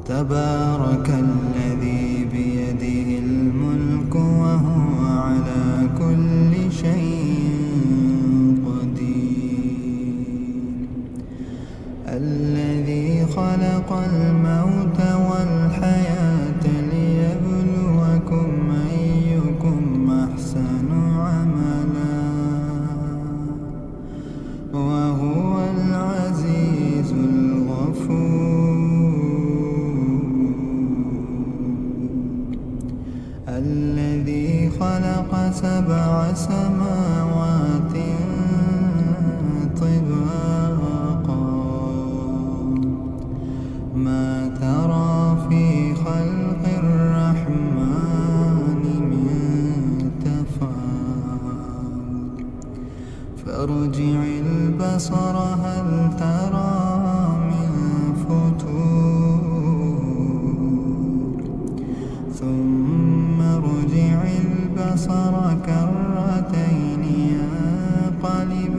تبارك الذي بيده الملك وهو على كل شيء قدير. الذي خلق الموت والحياة ليبلوكم أيكم أحسن عملا وهو العزيز الغفور. الذي خلق 7 سماوات طباقا ما ترى في خلق الرحمن من تفاوت فارجع البصر هل ترى من فتور ثم ارجع البصر كرتين ينقلب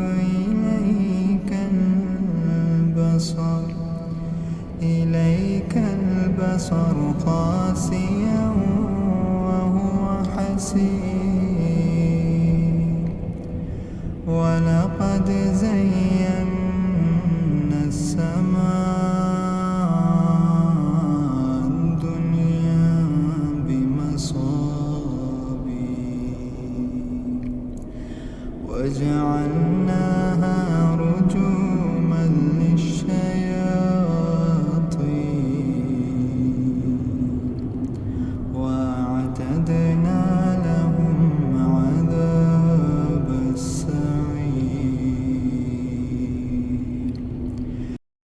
إليك البصر خاسئا وهو حسير.